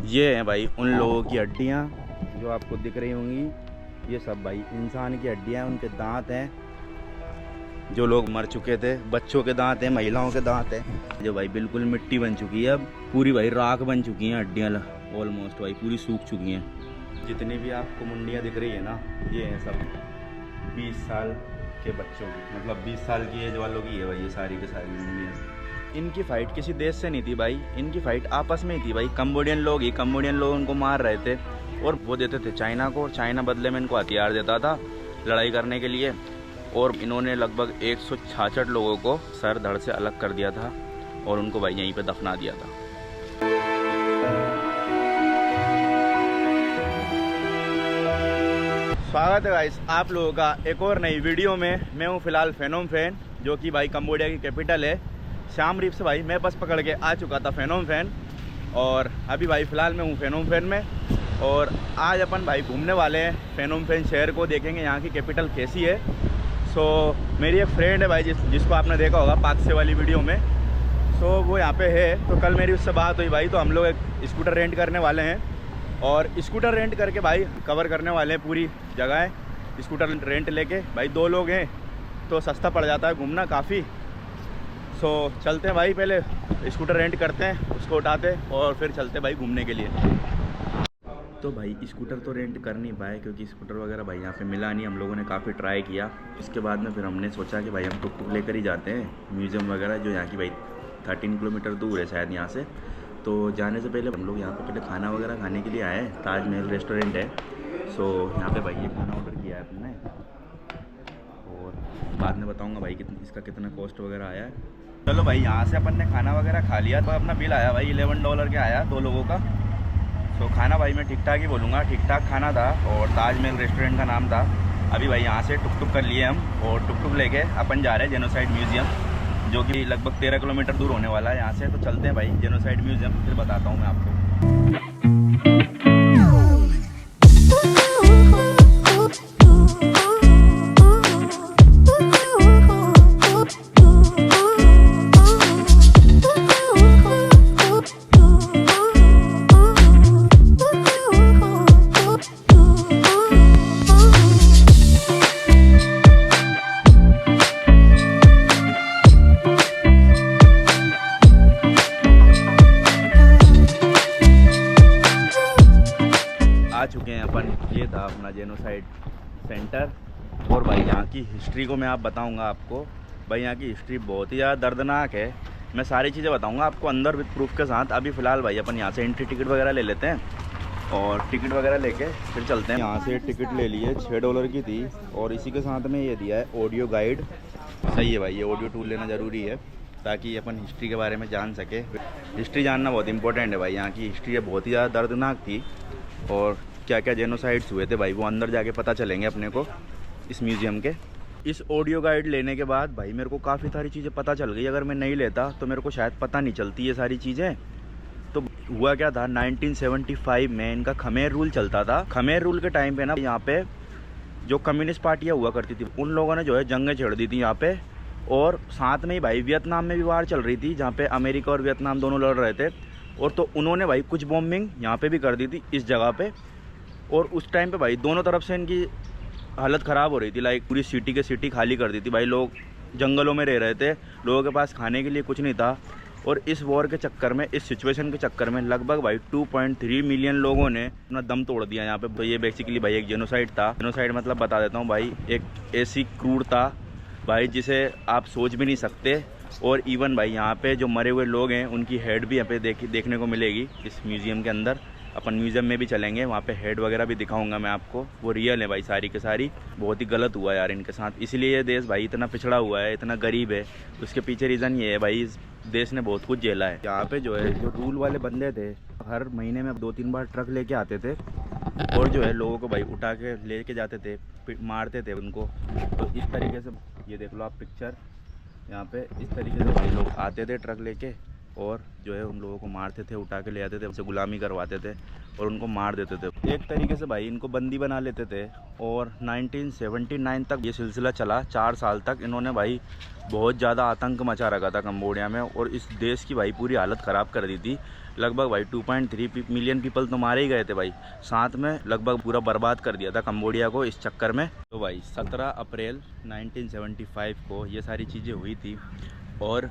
ये हैं भाई उन लोगों की हड्डियाँ जो आपको दिख रही होंगी। ये सब भाई इंसान की हड्डियाँ हैं, उनके दांत हैं, जो लोग मर चुके थे, बच्चों के दांत हैं, महिलाओं के दांत हैं, जो भाई बिल्कुल मिट्टी बन चुकी है, अब पूरी भाई राख बन चुकी हैं हड्डियाँ, ऑलमोस्ट भाई पूरी सूख चुकी हैं। जितनी भी आपको मुंडियाँ दिख रही है ना, ये हैं सब 20 साल के बच्चों की, मतलब 20 साल की एज वालों की है भाई ये सारी की सारी मुंडियाँ। इनकी फ़ाइट किसी देश से नहीं थी भाई, इनकी फ़ाइट आपस में ही थी भाई। कंबोडियन लोग ही, कंबोडियन लोग उनको मार रहे थे और वो देते थे चाइना को, और चाइना बदले में इनको हथियार देता था लड़ाई करने के लिए। और इन्होंने लगभग 166 लोगों को सर धड़ से अलग कर दिया था और उनको भाई यहीं पे दफना दिया था। स्वागत है गाइस आप लोगों का एक और नई वीडियो में। मैं हूं फिलहाल फेनोम फेन, जो कि भाई कंबोडिया की कैपिटल है सियाम रीप से। भाई मैं बस पकड़ के आ चुका था फेनोम फेन, और अभी भाई फ़िलहाल मैं हूँ फेनोम फेन में। और आज अपन भाई घूमने वाले हैं फेनोम फेन शहर को, देखेंगे यहाँ की कैपिटल कैसी है। सो मेरी एक फ्रेंड है भाई जिसको आपने देखा होगा पाकसे वाली वीडियो में। सो वो यहाँ पे है, तो कल मेरी उससे बात हुई भाई, तो हम लोग एक स्कूटर रेंट करने वाले हैं और स्कूटर रेंट करके भाई कवर करने वाले हैं पूरी जगह। स्कूटर रेंट लेके भाई 2 लोग हैं तो सस्ता पड़ जाता है घूमना काफ़ी। सो चलते हैं भाई, पहले स्कूटर रेंट करते हैं, उसको उठाते और फिर चलते भाई घूमने के लिए। तो भाई स्कूटर तो रेंट कर नहीं पाए क्योंकि स्कूटर वगैरह भाई यहाँ पे मिला नहीं। हम लोगों ने काफ़ी ट्राई किया, इसके बाद में फिर हमने सोचा कि भाई हम टुक टुक लेकर ही जाते हैं म्यूज़ियम वगैरह, जो यहाँ की भाई 13 किलोमीटर दूर है शायद यहाँ से। तो जाने से पहले हम लोग यहाँ पे पहले खाना वगैरह खाने के लिए आए। ताजमहल रेस्टोरेंट है, सो यहाँ पे भाई ये खाना ऑर्डर किया है अपने, और बाद में बताऊँगा भाई इसका कितना कॉस्ट वगैरह आया है। चलो भाई यहाँ से अपन ने खाना वगैरह खा लिया, तो अपना बिल आया भाई $11 के आया 2 लोगों का। तो खाना भाई मैं ठीक ठाक ही बोलूँगा, ठीक ठाक खाना था, और ताजमहल रेस्टोरेंट का नाम था। अभी भाई यहाँ से टुक टुक कर लिए हम, और टुक टुक लेके अपन जा रहे हैं जेनोसाइड म्यूज़ियम, जो कि लगभग 13 किलोमीटर दूर होने वाला है यहाँ से। तो चलते हैं भाई जेनोसाइड म्यूज़ियम, फिर बताता हूँ मैं आपको। आ चुके हैं अपन, ये था अपना जेनोसाइड सेंटर। और भाई यहाँ की हिस्ट्री को मैं बताऊँगा आपको। भाई यहाँ की हिस्ट्री बहुत ही ज़्यादा दर्दनाक है, मैं सारी चीज़ें बताऊँगा आपको अंदर विद प्रूफ के साथ। अभी फ़िलहाल भाई अपन यहाँ से एंट्री टिकट वगैरह ले लेते हैं, और टिकट वगैरह लेके फिर चलते हैं। यहाँ से टिकट ले लिए, $6 की थी, और इसी के साथ में ये दिया है ऑडियो गाइड। सही है भाई, ये ऑडियो टूल लेना ज़रूरी है ताकि अपन हिस्ट्री के बारे में जान सके। हिस्ट्री जानना बहुत इंपॉर्टेंट है भाई। यहाँ की हिस्ट्री बहुत ही ज़्यादा दर्दनाक थी, और क्या क्या जेनोसाइड्स हुए थे भाई वो अंदर जाके पता चलेंगे अपने को इस म्यूज़ियम के। इस ऑडियो गाइड लेने के बाद भाई मेरे को काफ़ी सारी चीज़ें पता चल गई। अगर मैं नहीं लेता तो मेरे को शायद पता नहीं चलती ये सारी चीज़ें। तो हुआ क्या था, 1975 में इनका खमेर रूल चलता था। खमेर रूल के टाइम पे ना यहाँ पे जो कम्युनिस्ट पार्टियाँ हुआ करती थी, उन लोगों ने जो है जंगें छेड़ दी थी यहाँ पे। और साथ में ही भाई वियतनाम में भी वार चल रही थी, जहाँ पे अमेरिका और वियतनाम दोनों लड़ रहे थे। और तो उन्होंने भाई कुछ बॉम्बिंग यहाँ पे भी कर दी थी इस जगह पे। और उस टाइम पे भाई दोनों तरफ से इनकी हालत ख़राब हो रही थी, लाइक पूरी सिटी के सिटी खाली कर दी थी भाई। लोग जंगलों में रह रहे थे, लोगों के पास खाने के लिए कुछ नहीं था। और इस वॉर के चक्कर में, इस सिचुएशन के चक्कर में लगभग भाई 2.3 मिलियन लोगों ने अपना दम तोड़ दिया यहाँ पे। तो ये बेसिकली भाई एक जेनोसाइड था। जेनोसाइड मतलब बता देता हूँ भाई, एक ऐसी क्रूरता भाई जिसे आप सोच भी नहीं सकते। और इवन भाई यहाँ पे जो मरे हुए लोग हैं उनकी हेड भी यहाँ पे देखने को मिलेगी इस म्यूज़ियम के अंदर। अपन म्यूज़ियम में भी चलेंगे, वहाँ पे हेड वगैरह भी दिखाऊंगा मैं आपको। वो रियल है भाई सारी के सारी। बहुत ही गलत हुआ यार इनके साथ, इसलिए ये देश भाई इतना पिछड़ा हुआ है, इतना गरीब है। उसके पीछे रीज़न ये है भाई, इस देश ने बहुत कुछ झेला है। यहाँ पे जो है जो रूल वाले बंदे थे, हर महीने में 2-3 बार ट्रक लेके आते थे, और जो है लोगों को भाई उठा के लेके जाते थे, मारते थे उनको। तो इस तरीके से ये देख लो आप पिक्चर, यहाँ पे इस तरीके से भाई लोग आते थे ट्रक लेके, और जो है उन लोगों को मारते थे, उठा के ले आते थे, उनसे गुलामी करवाते थे और उनको मार देते थे। एक तरीके से भाई इनको बंदी बना लेते थे। और 1979 तक ये सिलसिला चला, 4 साल तक इन्होंने भाई बहुत ज़्यादा आतंक मचा रखा था कंबोडिया में, और इस देश की भाई पूरी हालत ख़राब कर दी थी। लगभग भाई 2.3 मिलियन पीपल तो मारे ही गए थे भाई। साथ में लगभग पूरा बर्बाद कर दिया था कंबोडिया को इस चक्कर में। तो भाई 17 अप्रैल 1975 को ये सारी चीज़ें हुई थी। और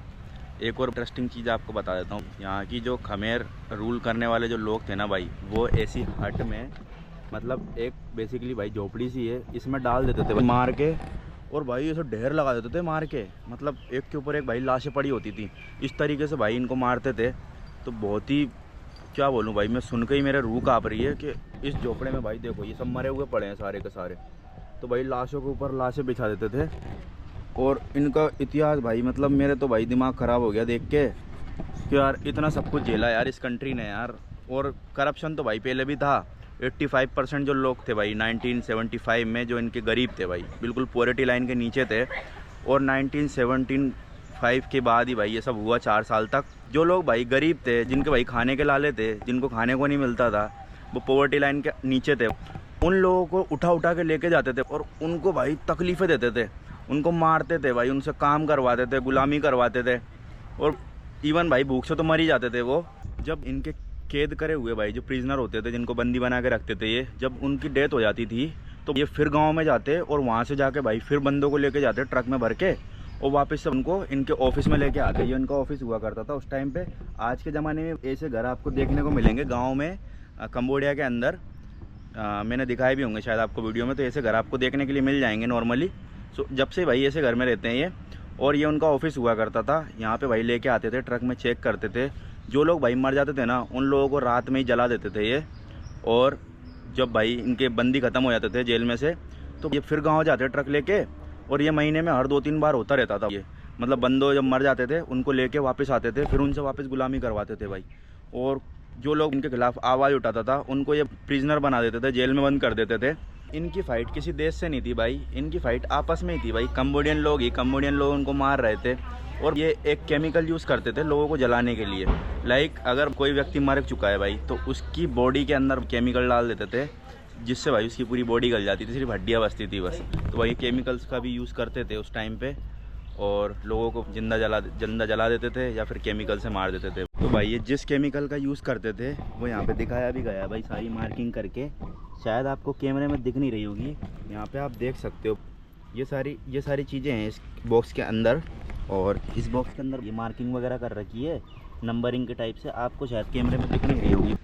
एक और इंटरेस्टिंग चीज़ आपको बता देता हूँ, यहाँ की जो खमेर रूल करने वाले जो लोग थे ना भाई, वो ऐसी हट में, मतलब एक बेसिकली भाई झोपड़ी सी है, इसमें डाल देते थे मार के, और भाई ऐसे ढेर लगा देते थे मार के, मतलब एक के ऊपर एक भाई लाशें पड़ी होती थी। इस तरीके से भाई इनको मारते थे। तो बहुत ही क्या बोलूँ भाई, मैं सुन के ही मेरे रूह काँप रही है कि इस झोपड़े में भाई देखो ये सब मरे हुए पड़े हैं सारे के सारे। तो भाई लाशों के ऊपर लाशें बिछा देते थे। और इनका इतिहास भाई, मतलब मेरे तो भाई दिमाग ख़राब हो गया देख के कि यार इतना सब कुछ झेला यार इस कंट्री ने यार। और करप्शन तो भाई पहले भी था। 85% जो लोग थे भाई 1975 में, जो इनके गरीब थे भाई, बिल्कुल पॉवर्टी लाइन के नीचे थे। और 1975 के बाद ही भाई ये सब हुआ 4 साल तक। जो लोग भाई गरीब थे, जिनके भाई खाने के लाले थे, जिनको खाने को नहीं मिलता था, वो पॉवर्टी लाइन के नीचे थे, उन लोगों को उठा उठा के लेके जाते थे और उनको भाई तकलीफ़ें देते थे, उनको मारते थे भाई, उनसे काम करवाते थे, गुलामी करवाते थे। और इवन भाई भूख से तो मर ही जाते थे वो। जब इनके कैद करे हुए भाई जो प्रिजनर होते थे, जिनको बंदी बना के रखते थे, ये जब उनकी डेथ हो जाती थी तो ये फिर गांव में जाते और वहाँ से जाके भाई फिर बंदों को लेके जाते ट्रक में भर के, और वापस से उनको इनके ऑफिस में लेके आते। ये उनका ऑफिस हुआ करता था उस टाइम पे। आज के ज़माने में ऐसे घर आपको देखने को मिलेंगे गाँव में, कंबोडिया के अंदर। मैंने दिखाए भी होंगे शायद आपको वीडियो में। तो ऐसे घर आपको देखने के लिए मिल जाएंगे नॉर्मली। सो जब से भाई ऐसे घर में रहते हैं ये। और ये उनका ऑफिस हुआ करता था। यहाँ पे भाई लेके आते थे, ट्रक में चेक करते थे। जो लोग भाई मर जाते थे ना, उन लोगों को रात में ही जला देते थे ये। और जब भाई इनके बंदी ख़त्म हो जाते थे जेल में से, तो ये फिर गाँव जाते ट्रक लेके। और ये महीने में हर 2-3 बार होता रहता था ये। मतलब बंदो जब मर जाते थे उनको लेके वापस आते थे, फिर उनसे वापस गुलामी करवाते थे भाई। और जो लोग इनके खिलाफ आवाज़ उठाता था उनको ये प्रिजनर बना देते थे, जेल में बंद कर देते थे। इनकी फ़ाइट किसी देश से नहीं थी भाई, इनकी फ़ाइट आपस में ही थी भाई। कंबोडियन लोग ही, कंबोडियन लोग उनको मार रहे थे। और ये एक केमिकल यूज़ करते थे लोगों को जलाने के लिए। लाइक अगर कोई व्यक्ति मर चुका है भाई, तो उसकी बॉडी के अंदर केमिकल डाल देते थे, जिससे भाई उसकी पूरी बॉडी गल जाती थी, सिर्फ हड्डियाँ बचती थी बस। तो भाई केमिकल्स का भी यूज़ करते थे उस टाइम पे, और लोगों को जिंदा जला देते थे या फिर केमिकल से मार देते थे। तो भाई ये जिस केमिकल का यूज़ करते थे वो यहाँ पे दिखाया भी गया भाई, सारी मार्किंग करके। शायद आपको कैमरे में दिख नहीं रही होगी, यहाँ पे आप देख सकते हो। ये सारी चीज़ें हैं इस बॉक्स के अंदर। और इस बॉक्स के अंदर ये मार्किंग वगैरह कर रखी है नंबरिंग के टाइप से, आपको शायद कैमरे में दिख नहीं रही होगी।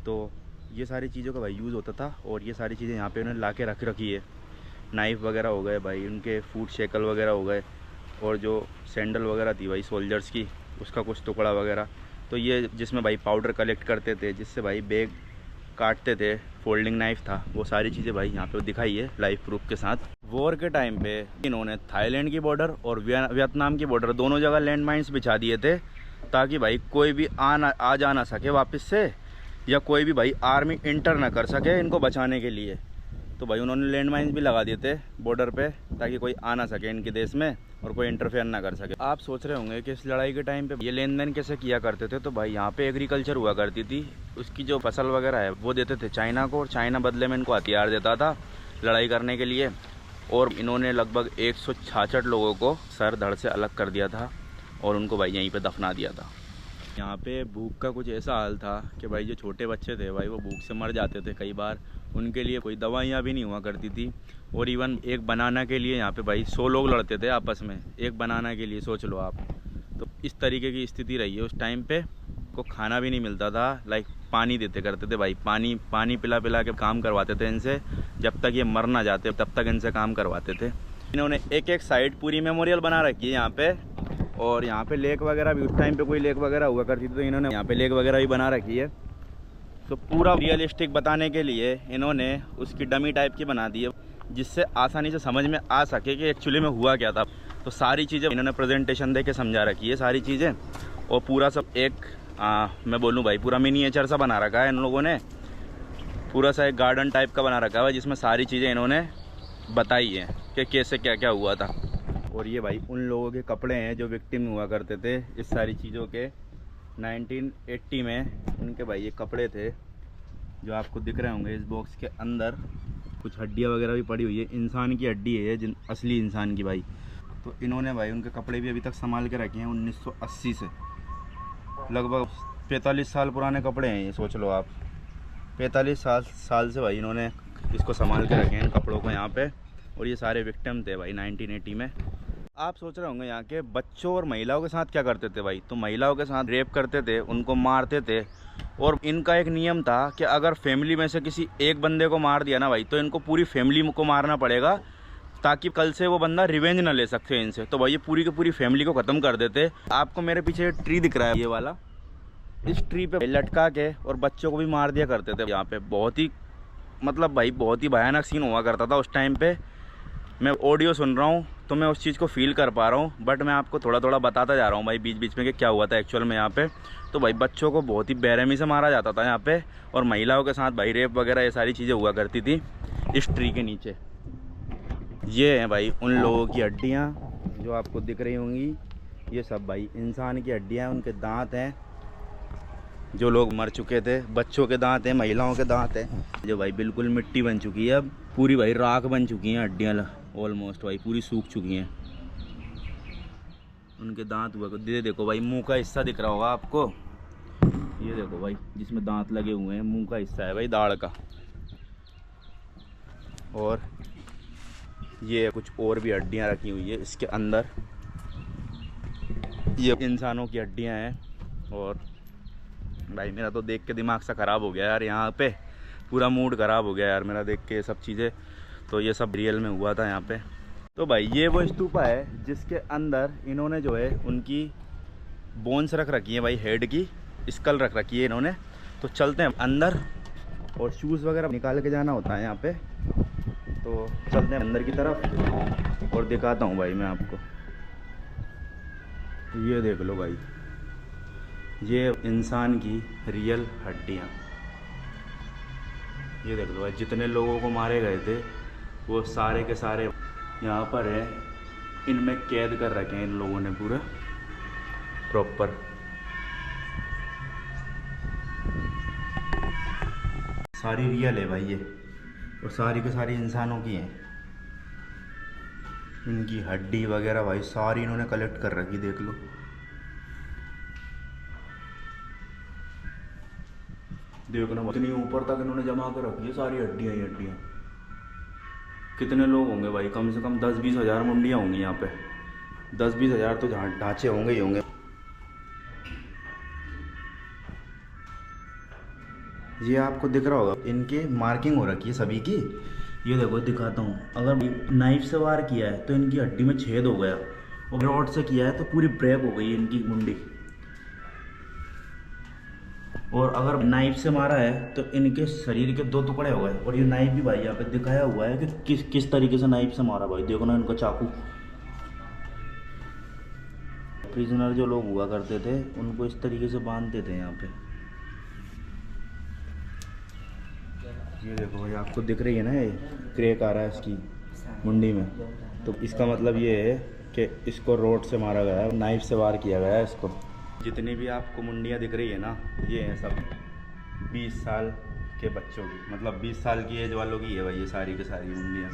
तो ये सारी चीज़ों का भाई यूज़ होता था। और ये सारी चीज़ें यहाँ पे उन्होंने ला के रख रखी है। नाइफ़ वगैरह हो गए भाई, उनके फूट शेकल वगैरह हो गए, और जो सैंडल वगैरह थी भाई सोल्जर्स की, उसका कुछ टुकड़ा वगैरह। तो ये जिसमें भाई पाउडर कलेक्ट करते थे, जिससे भाई बैग काटते थे, फोल्डिंग नाइफ़ था, वो सारी चीज़ें भाई यहाँ पे दिखाई है लाइव प्रूफ के साथ। वॉर के टाइम पे इन्होंने थाईलैंड की बॉर्डर और वियतनाम की बॉर्डर दोनों जगह लैंड माइन्स बिछा दिए थे, ताकि भाई कोई भी आ जा ना सके वापस से, या कोई भी भाई आर्मी इंटर ना कर सके इनको बचाने के लिए। तो भाई उन्होंने लैंड माइन्स भी लगा दिए थे बॉर्डर पे, ताकि कोई आ ना सके इनके देश में और कोई इंटरफेयर ना कर सके। आप सोच रहे होंगे कि इस लड़ाई के टाइम पे ये लेन देन कैसे किया करते थे। तो भाई यहाँ पे एग्रीकल्चर हुआ करती थी, उसकी जो फसल वगैरह है वो देते थे चाइना को, और चाइना बदले में इनको हथियार देता था लड़ाई करने के लिए। और इन्होंने लगभग 166 लोगों को सर धड़ से अलग कर दिया था और उनको भाई यहीं पर दफना दिया था। यहाँ पे भूख का कुछ ऐसा हाल था कि भाई जो छोटे बच्चे थे भाई वो भूख से मर जाते थे कई बार। उनके लिए कोई दवाइयाँ भी नहीं हुआ करती थी। और इवन एक बनाना के लिए यहाँ पे भाई 100 लोग लड़ते थे आपस में, एक बनाना के लिए, सोच लो आप। तो इस तरीके की स्थिति रही है उस टाइम पे। को खाना भी नहीं मिलता था, लाइक पानी देते करते थे भाई, पानी पिला पिला के काम करवाते थे इनसे। जब तक ये मर ना जाते तब तक इनसे काम करवाते थे। इन्होंने एक साइड पूरी मेमोरियल बना रखी है यहाँ पे। और यहाँ पे लेक वगैरह भी, उस टाइम पे कोई लेक वगैरह हुआ करती थी, तो इन्होंने यहाँ पे लेक वगैरह भी बना रखी है। तो पूरा रियलिस्टिक बताने के लिए इन्होंने उसकी डमी टाइप की बना दी है, जिससे आसानी से समझ में आ सके कि एक्चुअली में हुआ क्या था। तो सारी चीज़ें इन्होंने प्रेजेंटेशन दे के समझा रखी है सारी चीज़ें। और पूरा सब एक मैं बोलूँ भाई पूरा मिनिएचर सा बना रखा है इन लोगों ने, पूरा सा एक गार्डन टाइप का बना रखा है, जिसमें सारी चीज़ें इन्होंने बताई हैं कि कैसे क्या क्या हुआ था। और ये भाई उन लोगों के कपड़े हैं जो विक्टिम हुआ करते थे इस सारी चीज़ों के। 1980 में उनके भाई ये कपड़े थे जो आपको दिख रहे होंगे। इस बॉक्स के अंदर कुछ हड्डियाँ वगैरह भी पड़ी हुई है, इंसान की हड्डी है, जिन असली इंसान की भाई। तो इन्होंने भाई उनके कपड़े भी अभी तक संभाल के रखे हैं 1980 से। लगभग 45 साल पुराने कपड़े हैं ये, सोच लो आप। 45 साल से भाई इन्होंने इसको संभाल के रखे हैं इन कपड़ों को यहाँ पे। और ये सारे विक्टिम थे भाई 1980 में। आप सोच रहे होंगे यहाँ के बच्चों और महिलाओं के साथ क्या करते थे भाई। तो महिलाओं के साथ रेप करते थे, उनको मारते थे। और इनका एक नियम था कि अगर फैमिली में से किसी एक बंदे को मार दिया ना भाई, तो इनको पूरी फैमिली को मारना पड़ेगा, ताकि कल से वो बंदा रिवेंज ना ले सकते इनसे। तो भाई ये पूरी की पूरी फैमिली को ख़त्म कर देते। आपको मेरे पीछे ट्री दिख रहा है ये वाला, इस ट्री पे लटका के और बच्चों को भी मार दिया करते थे यहाँ पे। बहुत ही मतलब भाई बहुत ही भयानक सीन हुआ करता था उस टाइम पे। मैं ऑडियो सुन रहा हूँ तो मैं उस चीज़ को फील कर पा रहा हूँ, बट मैं आपको थोड़ा थोड़ा बताता जा रहा हूँ भाई बीच बीच में कि क्या हुआ था एक्चुअल में यहाँ पे। तो भाई बच्चों को बहुत ही बेरहमी से मारा जाता था यहाँ पे, और महिलाओं के साथ भाई रेप वगैरह ये सारी चीज़ें हुआ करती थी इस ट्री के नीचे। ये हैं भाई उन लोगों की हड्डियाँ जो आपको दिख रही होंगी। ये सब भाई इंसान की हड्डियाँ, उनके दांत हैं जो लोग मर चुके थे, बच्चों के दांत हैं, महिलाओं के दांत हैं जो भाई बिल्कुल मिट्टी बन चुकी है, अब पूरी भाई राख बन चुकी हैं हड्डियाँ ऑलमोस्ट भाई पूरी सूख चुकी हैं। उनके दांत हुआ दे देखो भाई, मुंह का हिस्सा दिख रहा होगा आपको, ये देखो भाई जिसमें दांत लगे हुए हैं, मुंह का हिस्सा है भाई दाढ़ का। और ये कुछ और भी हड्डियाँ रखी हुई है इसके अंदर, ये इंसानों की हड्डियाँ हैं। और भाई मेरा तो देख के दिमाग सा ख़राब हो गया यार, यहाँ पे पूरा मूड ख़राब हो गया यार मेरा देख के ये सब चीज़ें। तो ये सब रियल में हुआ था यहाँ पे। तो भाई ये वो स्तूपा है जिसके अंदर इन्होंने जो है उनकी बोन्स रख रखी है भाई, हेड की स्कल रख रखी है इन्होंने। तो चलते हैं अंदर, और शूज़ वगैरह निकाल के जाना होता है यहाँ पे। तो चलते हैं अंदर की तरफ और दिखाता हूँ भाई मैं आपको। ये देख लो भाई, ये इंसान की रियल हड्डियाँ। ये देख लो भाई, जितने लोगों को मारे गए थे वो सारे के सारे यहाँ पर है, इनमें कैद कर रखे हैं इन लोगों ने पूरा प्रॉपर। सारी रियल है भाई ये, और सारी के सारी इंसानों की हैं। इनकी हड्डी वगैरह भाई सारी इन्होंने कलेक्ट कर रखी, देख लो। देखना इतनी ऊपर तक इन्होंने जमा कर रखी है सारी हड्डियाँ ही हड्डियाँ। कितने लोग होंगे भाई, कम से कम 10-20 हज़ार मुंडियाँ होंगी यहाँ पे। 10-20 हज़ार तो ढांचे होंगे ही होंगे। ये आपको दिख रहा होगा, इनके मार्किंग हो रखी है सभी की। ये देखो दिखाता हूँ, अगर नाइफ से वार किया है तो इनकी हड्डी में छेद हो गया, और रॉड से किया है तो पूरी ब्रेक हो गई इनकी मुंडी। और अगर नाइफ से मारा है तो इनके शरीर के 2 टुकड़े हो गए। और ये नाइफ भी भाई यहाँ पे दिखाया हुआ है कि किस तरीके से नाइफ से मारा भाई, देखो ना इनका चाकू। प्रिजनर जो लोग हुआ करते थे उनको इस तरीके से बांधते थे यहाँ पे। ये देखो भाई आपको दिख रही है ना, ये क्रैक आ रहा है इसकी मुंडी में। तो इसका मतलब ये है कि इसको रोड से मारा गया है, नाइफ से वार किया गया है इसको। जितनी भी आपको मुंडियाँ दिख रही है ना, ये हैं सब 20 साल के बच्चों की, मतलब 20 साल की एज वालों की है भाई ये सारी की सारी मुंडियाँ।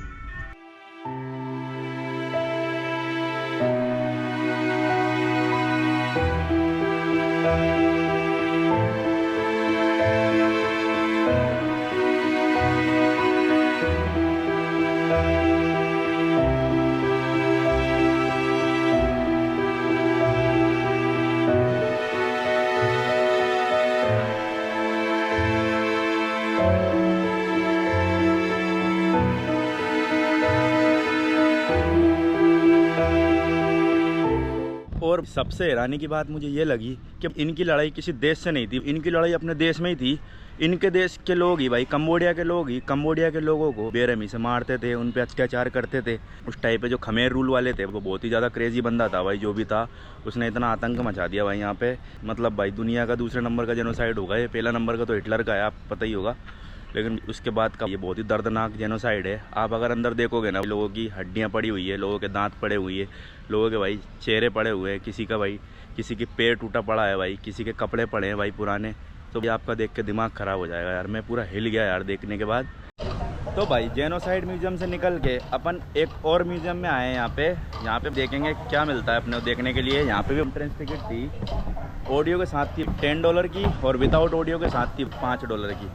और सबसे हैरानी की बात मुझे ये लगी कि इनकी लड़ाई किसी देश से नहीं थी, इनकी लड़ाई अपने देश में ही थी। इनके देश के लोग ही भाई, कंबोडिया के लोग ही कंबोडिया के लोगों को बेरहमी से मारते थे, उन पे अत्याचार करते थे। उस टाइप पे जो खमेर रूल वाले थे वो बहुत ही ज़्यादा क्रेजी बंदा था भाई, जो भी था उसने इतना आतंक मचा दिया भाई यहाँ पे। मतलब भाई दुनिया का दूसरे नंबर का जेनोसाइड होगा ये, पहला नंबर का तो हिटलर का है, आप पता ही होगा। लेकिन उसके बाद का ये बहुत ही दर्दनाक जेनोसाइड है। आप अगर अंदर देखोगे ना, लोगों की हड्डियाँ पड़ी हुई है, लोगों के दांत पड़े हुए हैं, लोगों के भाई चेहरे पड़े हुए हैं, किसी का भाई किसी के पैर टूटा पड़ा है भाई, किसी के कपड़े पड़े हैं भाई पुराने। तो ये आपका देख के दिमाग ख़राब हो जाएगा यार। मैं पूरा हिल गया यार देखने के बाद। तो भाई जेनोसाइड म्यूजियम से निकल के अपन एक और म्यूजियम में आए हैं। यहाँ पे देखेंगे क्या मिलता है अपने को देखने के लिए। यहाँ पे भी एंट्रेंस टिकट थी, ऑडियो के साथ थी $10 की और विदाउट ऑडियो के साथ थी $5 की।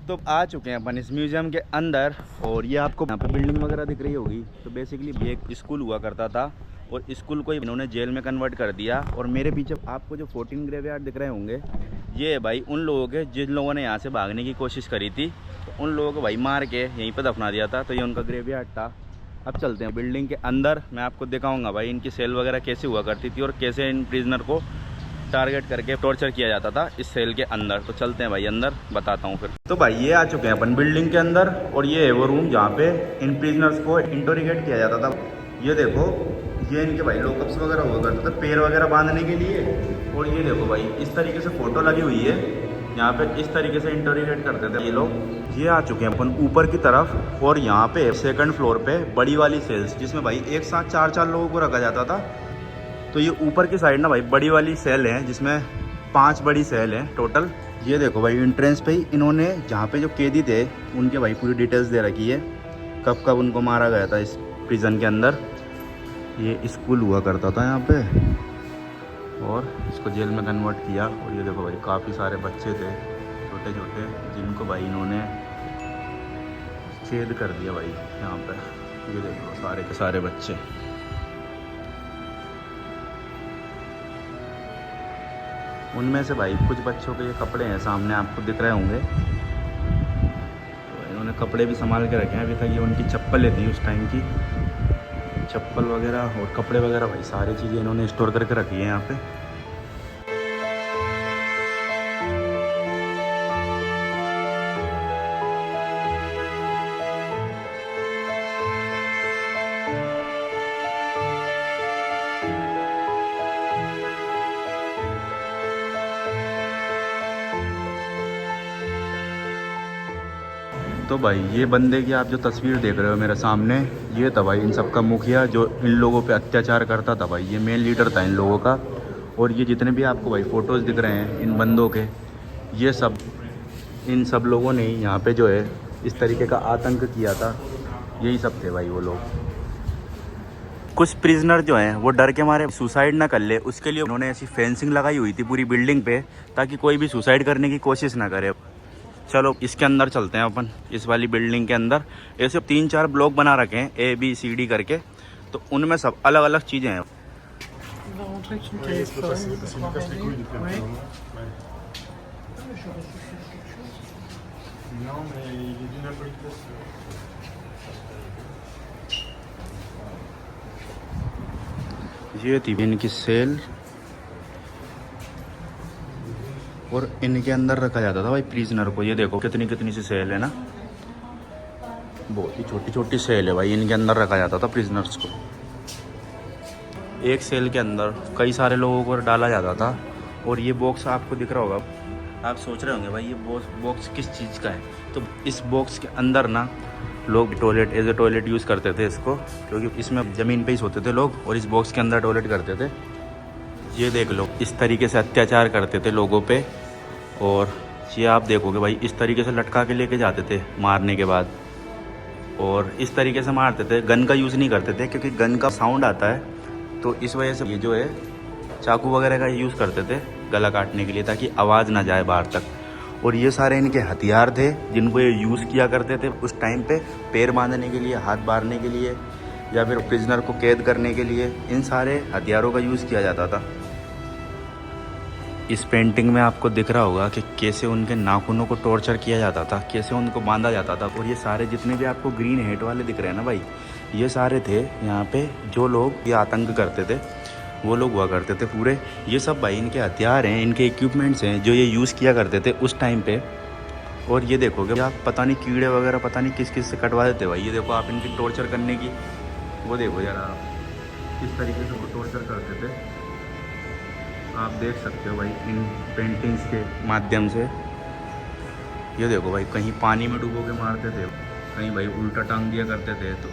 तो आ चुके हैं अपन इस म्यूजियम के अंदर और ये आपको यहाँ पे बिल्डिंग वगैरह दिख रही होगी। तो बेसिकली ये एक स्कूल हुआ करता था और स्कूल को इन्होंने जेल में कन्वर्ट कर दिया। और मेरे पीछे आपको जो 14 ग्रेवयार्ड दिख रहे होंगे, ये भाई उन लोगों के जिन लोगों ने यहाँ से भागने की कोशिश करी थी, तो उन लोगों को भाई मार के यहीं पे दफना दिया था। तो ये उनका ग्रेवयार्ड था। अब चलते हैं बिल्डिंग के अंदर, मैं आपको दिखाऊंगा भाई इनकी सेल वगैरह कैसे हुआ करती थी और कैसे इन प्रिजनर को टारगेट करके टॉर्चर किया जाता था इस सेल के अंदर। तो चलते हैं भाई अंदर, बताता हूँ फिर। तो भाई ये आ चुके हैं अपन बिल्डिंग के अंदर और ये है वो रूम जहाँ पे इन प्रिजनर्स को इंटरोगेट किया जाता था। ये देखो, ये इनके भाई लॉकअप्स वगैरह हुआ करते थे पैर वगैरह बांधने के लिए। और ये देखो भाई इस तरीके से फ़ोटो लगी हुई है, यहाँ पे इस तरीके से इंटरोगेट करते थे ये लोग। ये आ चुके हैं अपन ऊपर की तरफ और यहाँ पे सेकंड फ्लोर पे बड़ी वाली सेल्स, जिसमें भाई एक साथ 4-4 लोगों को रखा जाता था। तो ये ऊपर की साइड ना भाई बड़ी वाली सेल है, जिसमें 5 बड़ी सेल हैं टोटल। ये देखो भाई एंट्रेंस पे ही इन्होंने जहाँ पे जो कैदी थे उनके भाई पूरी डिटेल्स दे रखी है, कब कब उनको मारा गया था इस प्रिजन के अंदर। ये स्कूल हुआ करता था यहाँ पे और इसको जेल में कन्वर्ट किया। और ये देखो भाई काफ़ी सारे बच्चे थे छोटे छोटे, जिनको भाई इन्होंने छेद कर दिया भाई यहाँ पे। ये देखो सारे के सारे बच्चे। उनमें से भाई कुछ बच्चों के ये कपड़े हैं, सामने आपको दिख रहे होंगे। तो इन्होंने कपड़े भी संभाल के रखे हैं अभी तक। ये उनकी चप्पलें थी उस टाइम की, चप्पल वगैरह और कपड़े वगैरह भाई सारी चीज़ें इन्होंने स्टोर करके रखी है यहाँ पे। तो भाई ये बंदे की आप जो तस्वीर देख रहे हो मेरे सामने, ये था भाई इन सब का मुखिया जो इन लोगों पे अत्याचार करता था भाई। ये मेन लीडर था इन लोगों का। और ये जितने भी आपको भाई फ़ोटोज़ दिख रहे हैं इन बंदों के, ये सब इन सब लोगों ने यहाँ पे जो है इस तरीके का आतंक किया था। यही सब थे भाई वो लोग। कुछ प्रिजनर जो हैं वो डर के मारे सुसाइड ना कर ले, उसके लिए उन्होंने ऐसी फेंसिंग लगाई हुई थी पूरी बिल्डिंग पे, ताकि कोई भी सुसाइड करने की कोशिश ना करे। चलो इसके अंदर चलते हैं अपन, इस वाली बिल्डिंग के अंदर। ऐसे 3-4 ब्लॉक बना रखे हैं ABCD करके, तो उनमें सब अलग अलग चीज़ें हैं। ये थी इनकी सेल और इनके अंदर रखा जाता था भाई प्रिजनर को। ये देखो कितनी कितनी सी सेल है ना, बहुत ही छोटी छोटी सेल है भाई। इनके अंदर रखा जाता था प्रिजनर्स को। एक सेल के अंदर कई सारे लोगों को डाला जाता था। और ये बॉक्स आपको दिख रहा होगा, आप सोच रहे होंगे भाई ये बॉक्स किस चीज़ का है। तो इस बॉक्स के अंदर ना लोग toilet as a toilet use करते थे इसको, क्योंकि इसमें ज़मीन पे ही सोते थे लोग और इस बॉक्स के अंदर टॉयलेट करते थे। ये देख लो, इस तरीके से अत्याचार करते थे लोगों पे। और ये आप देखोगे भाई इस तरीके से लटका के लेके जाते थे मारने के बाद, और इस तरीके से मारते थे। गन का यूज़ नहीं करते थे क्योंकि गन का साउंड आता है, तो इस वजह से ये जो है चाकू वगैरह का यूज़ करते थे गला काटने के लिए, ताकि आवाज़ ना जाए बाहर तक। और ये सारे इनके हथियार थे जिनको ये यूज़ किया करते थे उस टाइम पे, पैर बांधने के लिए, हाथ बांधने के लिए, या फिर प्रिजनर को कैद करने के लिए। इन सारे हथियारों का यूज़ किया जाता था। इस पेंटिंग में आपको दिख रहा होगा कि कैसे उनके नाखूनों को टॉर्चर किया जाता था, कैसे उनको बांधा जाता था। और ये सारे जितने भी आपको ग्रीन हेट वाले दिख रहे हैं ना भाई, ये सारे थे यहाँ पे जो लोग ये आतंक करते थे, वो लोग हुआ करते थे पूरे। ये सब भाई इनके हथियार हैं, इनके इक्विपमेंट्स हैं जो ये यूज़ किया करते थे उस टाइम पे। और ये देखोगे आप, पता नहीं कीड़े वगैरह पता नहीं किस किस से कटवा देते भाई। ये देखो आप इनकी टॉर्चर करने की, वो देखो यार किस तरीके से वो टॉर्चर करते थे, आप देख सकते हो भाई इन पेंटिंग्स के माध्यम से। ये देखो भाई, कहीं पानी में डुबो के मारते थे, कहीं भाई उल्टा टांग दिया करते थे। तो